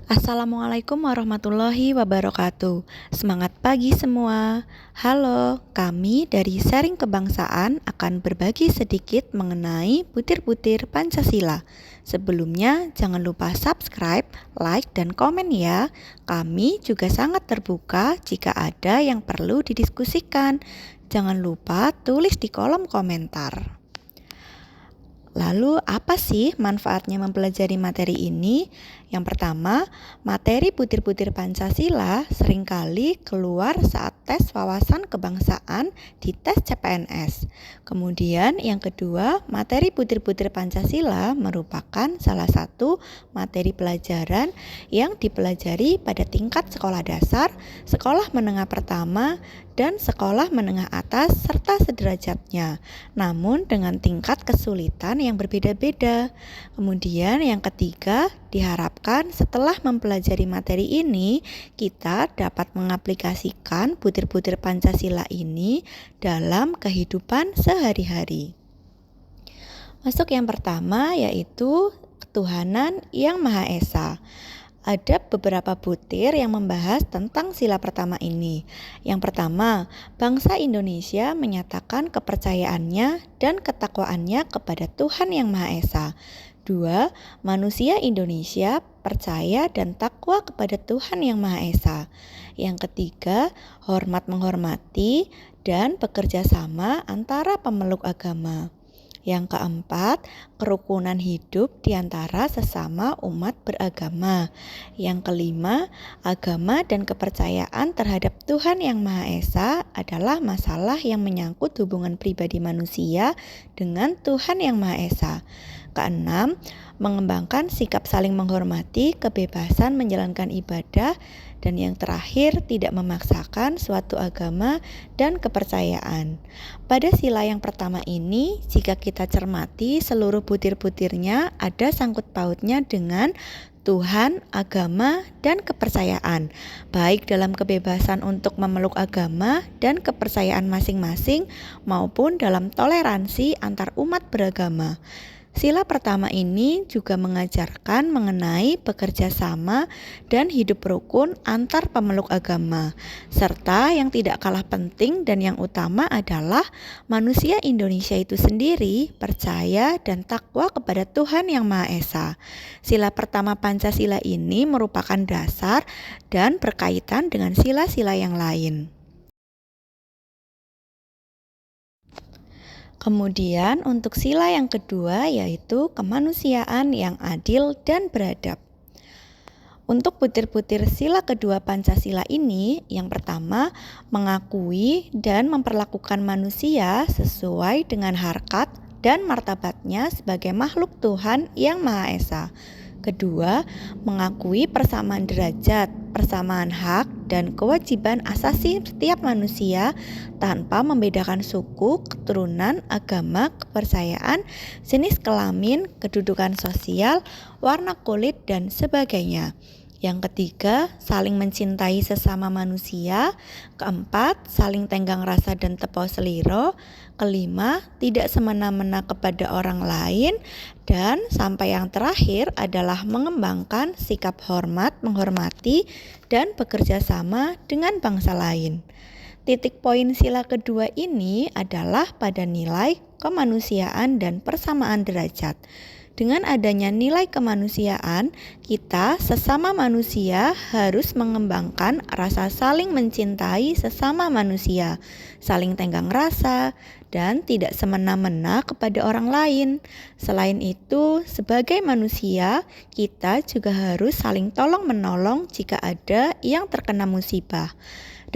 Assalamualaikum warahmatullahi wabarakatuh. Semangat pagi semua. Halo, kami dari Sharing Kebangsaan akan berbagi sedikit mengenai butir-butir Pancasila. Sebelumnya, jangan lupa subscribe, like, dan komen ya. Kami juga sangat terbuka jika ada yang perlu didiskusikan. Jangan lupa tulis di kolom komentar. Lalu apa sih manfaatnya mempelajari materi ini? Yang pertama, materi butir-butir Pancasila seringkali keluar saat tes wawasan kebangsaan di tes CPNS. Kemudian yang kedua, materi butir-butir Pancasila merupakan salah satu materi pelajaran yang dipelajari pada tingkat sekolah dasar, sekolah menengah pertama, dan sekolah menengah atas serta sederajatnya, namun dengan tingkat kesulitan yang berbeda-beda. Kemudian yang ketiga, diharapkan setelah mempelajari materi ini, kita dapat mengaplikasikan butir-butir Pancasila ini dalam kehidupan sehari-hari. Masuk yang pertama yaitu ketuhanan yang Maha Esa. Ada beberapa butir yang membahas tentang sila pertama ini. Yang pertama, bangsa Indonesia menyatakan kepercayaannya dan ketakwaannya kepada Tuhan Yang Maha Esa. 2. Manusia Indonesia percaya dan takwa kepada Tuhan Yang Maha Esa. Yang ketiga, hormat menghormati dan bekerja sama antara pemeluk agama. Yang keempat, kerukunan hidup di antara sesama umat beragama. Yang kelima, agama dan kepercayaan terhadap Tuhan Yang Maha Esa adalah masalah yang menyangkut hubungan pribadi manusia dengan Tuhan Yang Maha Esa. Keenam, mengembangkan sikap saling menghormati, kebebasan menjalankan ibadah, dan yang terakhir, tidak memaksakan suatu agama dan kepercayaan. Pada sila yang pertama ini, jika kita cermati seluruh butir-butirnya ada sangkut pautnya dengan Tuhan, agama, dan kepercayaan, baik dalam kebebasan untuk memeluk agama dan kepercayaan masing-masing maupun dalam toleransi antar umat beragama. Sila pertama ini juga mengajarkan mengenai bekerja sama dan hidup rukun antar pemeluk agama, serta yang tidak kalah penting dan yang utama adalah manusia Indonesia itu sendiri percaya dan takwa kepada Tuhan Yang Maha Esa. Sila pertama Pancasila ini merupakan dasar dan berkaitan dengan sila-sila yang lain. Kemudian untuk sila yang kedua yaitu kemanusiaan yang adil dan beradab. Untuk butir-butir sila kedua Pancasila ini, yang pertama, mengakui dan memperlakukan manusia sesuai dengan harkat dan martabatnya sebagai makhluk Tuhan Yang Maha Esa. Kedua, mengakui persamaan derajat, persamaan hak, dan kewajiban asasi setiap manusia tanpa membedakan suku, keturunan, agama, kepercayaan, jenis kelamin, kedudukan sosial, warna kulit, dan sebagainya. Yang ketiga, saling mencintai sesama manusia. Keempat, saling tenggang rasa dan tepau seliro. Kelima, tidak semena-mena kepada orang lain. Dan sampai yang terakhir adalah mengembangkan sikap hormat, menghormati, dan bekerja sama dengan bangsa lain. Titik poin sila kedua ini adalah pada nilai kemanusiaan dan persamaan derajat. Dengan adanya nilai kemanusiaan, kita sesama manusia harus mengembangkan rasa saling mencintai sesama manusia, saling tenggang rasa, dan tidak semena-mena kepada orang lain. Selain itu, sebagai manusia, kita juga harus saling tolong-menolong jika ada yang terkena musibah.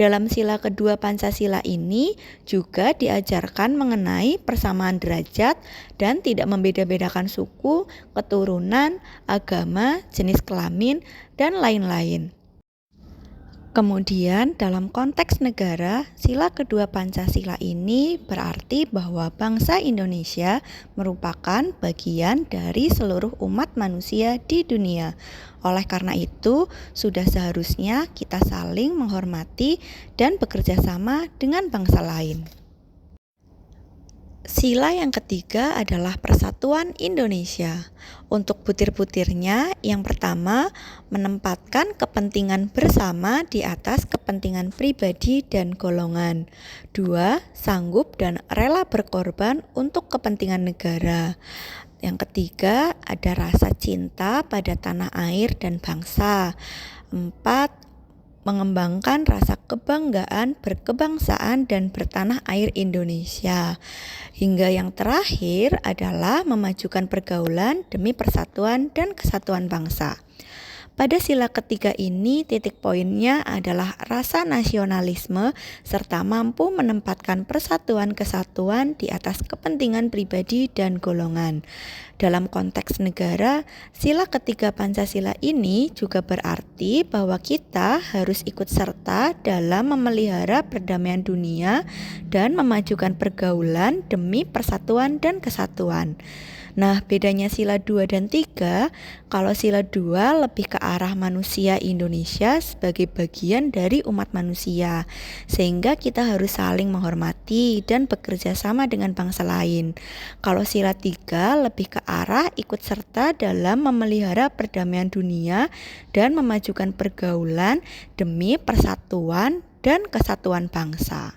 Dalam sila kedua Pancasila ini juga diajarkan mengenai persamaan derajat dan tidak membeda-bedakan suku, keturunan, agama, jenis kelamin, dan lain-lain. Kemudian dalam konteks negara, sila kedua Pancasila ini berarti bahwa bangsa Indonesia merupakan bagian dari seluruh umat manusia di dunia. Oleh karena itu, sudah seharusnya kita saling menghormati dan bekerja sama dengan bangsa lain. Sila yang ketiga adalah Persatuan Indonesia. Untuk butir-butirnya, yang pertama, menempatkan kepentingan bersama di atas kepentingan pribadi dan golongan. Dua, sanggup dan rela berkorban untuk kepentingan negara. Yang ketiga, ada rasa cinta pada tanah air dan bangsa. Empat, mengembangkan rasa kebanggaan berkebangsaan dan bertanah air Indonesia. Hingga yang terakhir adalah memajukan pergaulan demi persatuan dan kesatuan bangsa. Pada sila ketiga ini, titik poinnya adalah rasa nasionalisme serta mampu menempatkan persatuan kesatuan di atas kepentingan pribadi dan golongan. Dalam konteks negara, sila ketiga Pancasila ini juga berarti bahwa kita harus ikut serta dalam memelihara perdamaian dunia dan memajukan pergaulan demi persatuan dan kesatuan. Nah, bedanya sila 2 dan 3, kalau sila 2 lebih ke arah manusia Indonesia sebagai bagian dari umat manusia, sehingga kita harus saling menghormati dan bekerja sama dengan bangsa lain. Kalau sila 3 lebih ke arah ikut serta dalam memelihara perdamaian dunia dan memajukan pergaulan demi persatuan dan kesatuan bangsa.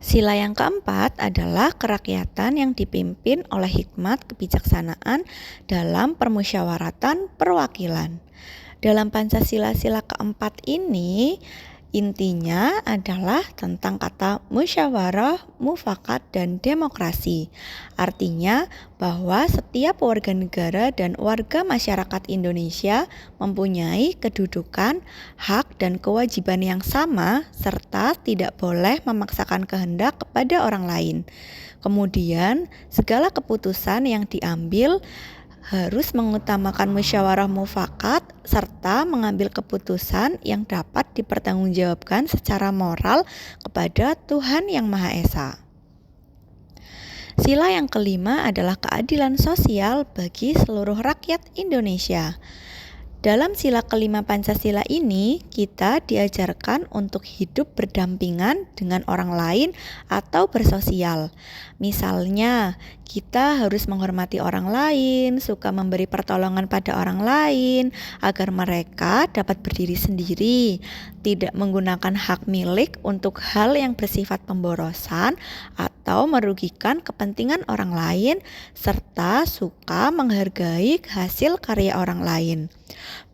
Sila yang keempat adalah kerakyatan yang dipimpin oleh hikmat kebijaksanaan dalam permusyawaratan perwakilan. Dalam Pancasila-sila keempat ini, intinya adalah tentang kata musyawarah, mufakat, dan demokrasi. Artinya bahwa setiap warga negara dan warga masyarakat Indonesia mempunyai kedudukan, hak, dan kewajiban yang sama serta tidak boleh memaksakan kehendak kepada orang lain. Kemudian, segala keputusan yang diambil harus mengutamakan musyawarah mufakat serta mengambil keputusan yang dapat dipertanggungjawabkan secara moral kepada Tuhan Yang Maha Esa. Sila yang kelima adalah keadilan sosial bagi seluruh rakyat Indonesia. Dalam sila kelima Pancasila ini, kita diajarkan untuk hidup berdampingan dengan orang lain atau bersosial. Misalnya, kita harus menghormati orang lain, suka memberi pertolongan pada orang lain, agar mereka dapat berdiri sendiri, tidak menggunakan hak milik untuk hal yang bersifat pemborosan atau merugikan kepentingan orang lain, serta suka menghargai hasil karya orang lain.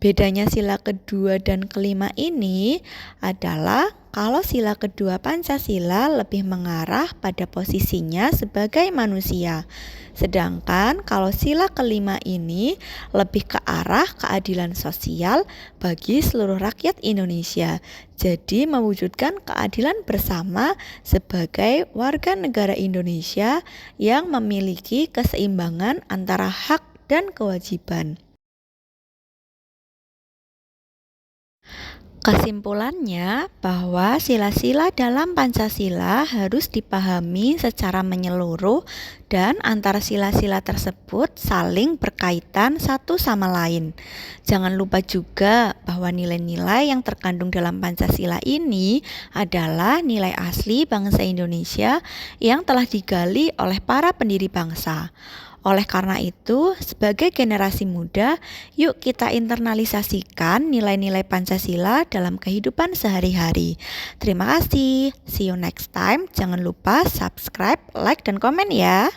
Bedanya sila kedua dan kelima ini adalah kalau sila kedua Pancasila lebih mengarah pada posisinya sebagai manusia, sedangkan kalau sila kelima ini lebih ke arah keadilan sosial bagi seluruh rakyat Indonesia. Jadi mewujudkan keadilan bersama sebagai warga negara Indonesia yang memiliki keseimbangan antara hak dan kewajiban. Kesimpulannya bahwa sila-sila dalam Pancasila harus dipahami secara menyeluruh dan antara sila-sila tersebut saling berkaitan satu sama lain. Jangan lupa juga bahwa nilai-nilai yang terkandung dalam Pancasila ini adalah nilai asli bangsa Indonesia yang telah digali oleh para pendiri bangsa. Oleh karena itu, sebagai generasi muda, yuk kita internalisasikan nilai-nilai Pancasila dalam kehidupan sehari-hari. Terima kasih. See you next time. Jangan lupa subscribe, like, dan komen ya.